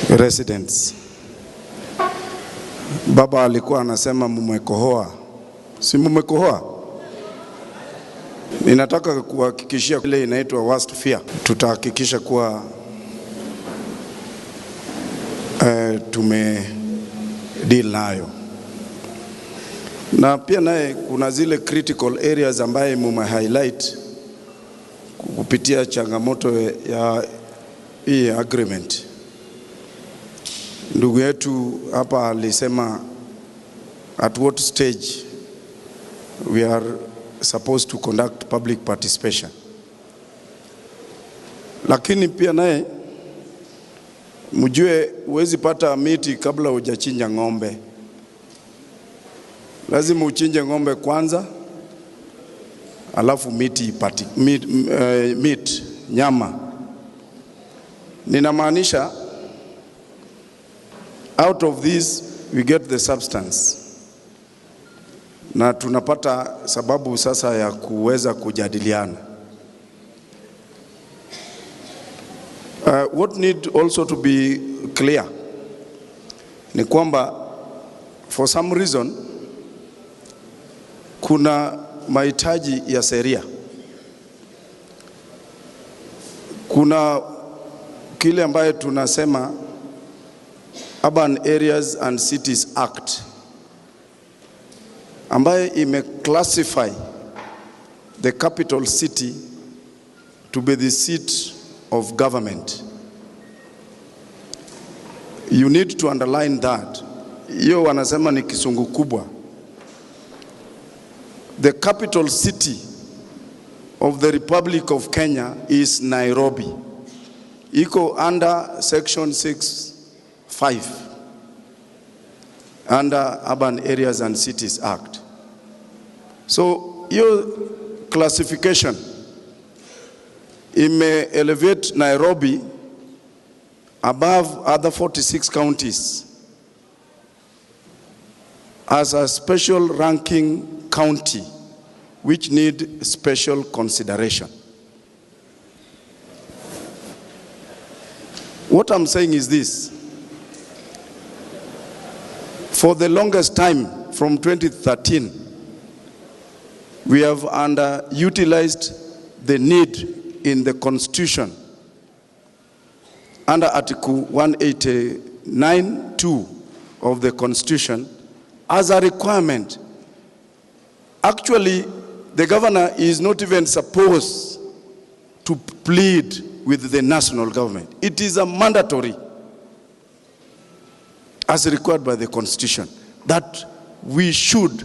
residents. Baba alikuwa anasema mumekohoa. Si mumekohoa? Ninataka kuhakikishia ile inaitwa worst fear. Tutahakikisha kuwa tume deal nayo. Na pia naye kuna zile critical areas ambaye mume highlight kupitia changamoto ya hii agreement. Ndugu yetu hapa alisema at what stage we are supposed to conduct public participation. Lakini pia naye mjue huwezi pata miti kabla hujachinja ng'ombe. Lazima uchinje ng'ombe kwanza, alafu meat nyama. Ninamaanisha out of this we get the substance. Na tunapata sababu sasa ya kuweza kujadiliana. What need also to be clear ni kwamba for some reason kuna mahitaji ya sheria. Kuna kile ambaye tunasema Urban Areas and Cities Act ambaye imeclassify the capital city to be the seat of government. You need to underline that. Hiyo wanasema ni kisungu kubwa. The capital city of the Republic of Kenya is Nairobi. Iko under section 6(5) under Urban Areas and Cities Act. So your classification may elevate Nairobi above other 46 counties as a special ranking county which need special consideration. What I'm saying is this: for the longest time, from 2013, we have underutilized the need in the Constitution under Article 189(2) of the Constitution as a requirement. Actually, the governor is not even supposed to plead with the national government. It is a mandatory, as required by the Constitution, that we should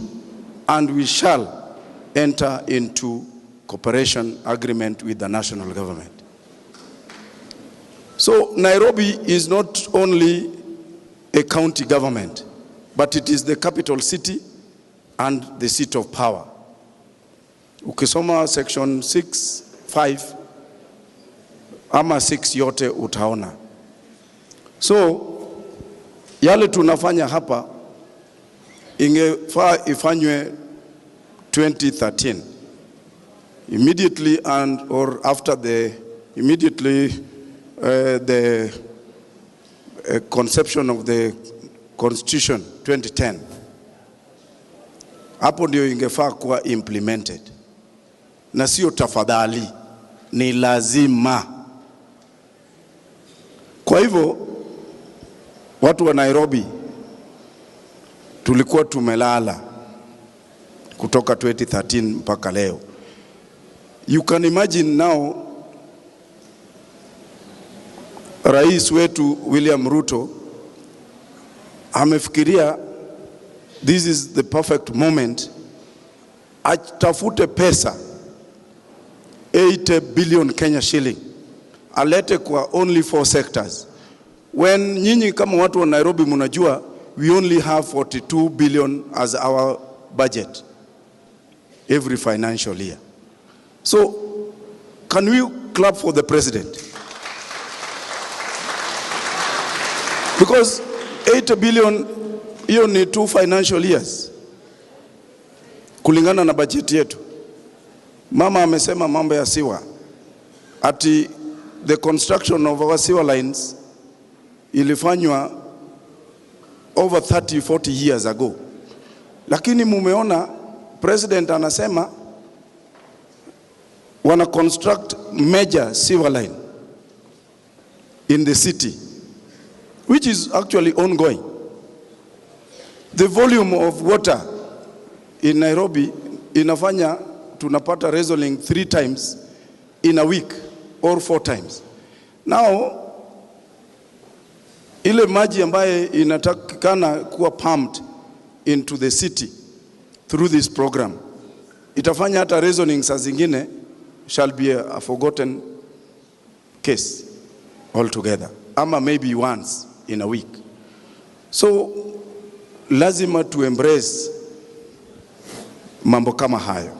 and we shall enter into cooperation agreement with the national government. So Nairobi is not only a county government, but it is the capital city and the seat of power. Ukisoma section 6(5) ama 6 yote utaona. So yale tunafanya hapa ingefaa ifanywe 2013, immediately and or after the conception of the Constitution 2010. Hapo ndio ingefaa kuwa implemented. Na sio tafadhali, ni lazima. Kwa hivyo watu wa Nairobi tulikuwa tumelala kutoka 2013 mpaka leo. You can imagine now, Rais wetu William Ruto amefikiria this is the perfect moment atafute pesa 8 billion Kenya shilling alete kwa only 4 sectors. When nyinyi kama watu wa Nairobi mnajua we only have 42 billion as our budget every financial year. So can we clap for the president? Because 8 billion hiyo ni 2 financial years kulingana na budget yetu. Mama amesema mambo ya siwa, ati the construction of our sewer lines ilifanywa over 30-40 years ago. Lakini mumeona president anasema wana construct major sewer line in the city, which is actually ongoing. The volume of water in Nairobi inafanya tunapata rezoning 3 times in a week or 4 times. Now, ile maji ambaye inatakikana kuwa pumped into the city through this program, itafanya hata rezoning saa zingine shall be a forgotten case altogether, ama maybe once in a week. So lazima to embrace mambo kama hayo.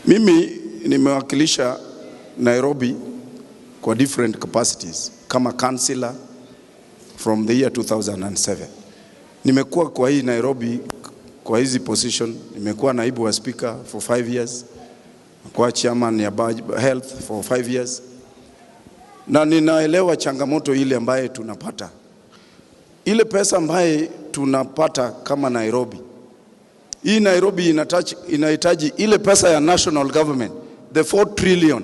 Mimi nimewakilisha Nairobi kwa different capacities kama councillor from the year 2007. Nimekuwa kwa hii Nairobi kwa hizi position, nimekuwa naibu wa speaker for 5 years, kwa chairman ya health for 5 years. Na ninaelewa changamoto ile ambaye tunapata. Ile pesa ambaye tunapata kama Nairobi. Hii Nairobi inahitaji ile pesa ya national government, the 4 trillion,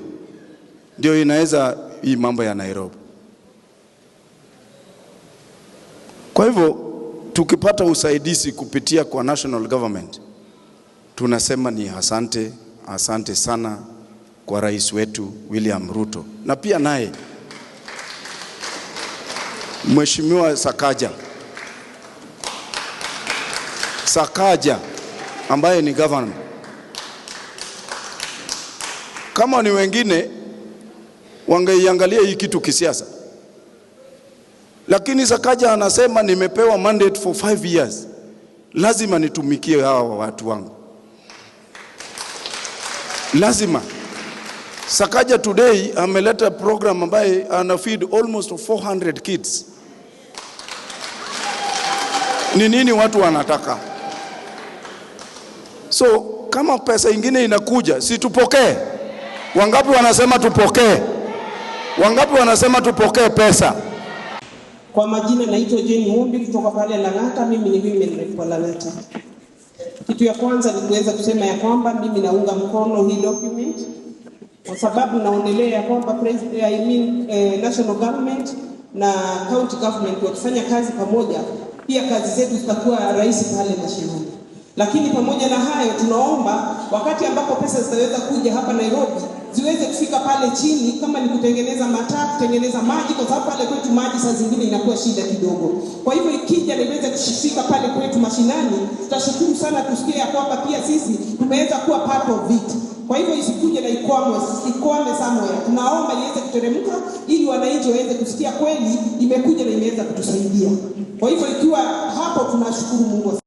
ndio inaweza hii mambo ya Nairobi. Kwa hivyo tukipata usaidizi kupitia kwa national government, tunasema ni asante sana kwa rais wetu William Ruto, na pia naye Mheshimiwa Sakaja ambaye ni governor. Kama ni wengine wangeiangalia hii kitu kisiasa, lakini Sakaja anasema nimepewa mandate for 5 years, lazima nitumikie hawa watu wangu, lazima. Sakaja today ameleta program ambaye ana feed almost 400 kids. Ni nini watu wanataka? So kama pesa ingine inakuja, si tupokee? Wangapi wanasema tupokee? Wangapi wanasema tupokee pesa? Kwa majina naitwa Jane Mumbi kutoka pale Lang'ata. Mimi ni women rep kwa Lang'ata. Kitu ya kwanza ni kuweza kusema ya kwamba mimi naunga mkono hii document, kwa sababu naonelea ya kwamba national government na county government wakifanya kazi pamoja, pia kazi zetu zitakuwa rahisi pale mashinani. Lakini pamoja na hayo, tunaomba wakati ambapo pesa zitaweza kuja hapa Nairobi, ziweze kufika pale chini, kama ni kutengeneza mataa, kutengeneza maji, kwa sababu pale kwetu maji saa zingine inakuwa shida kidogo. Kwa hivyo ikija na iweze kufika pale kwetu mashinani, tutashukuru sana kusikia kwamba pia sisi tumeweza kuwa part of it. Kwa hivyo isikuje na ikwame somewhere. Tunaomba iweze kuteremka ili wananchi waweze kusikia kweli imekuja na imeweza kutusaidia. Kwa hivyo ikiwa hapo, tunashukuru Mungu.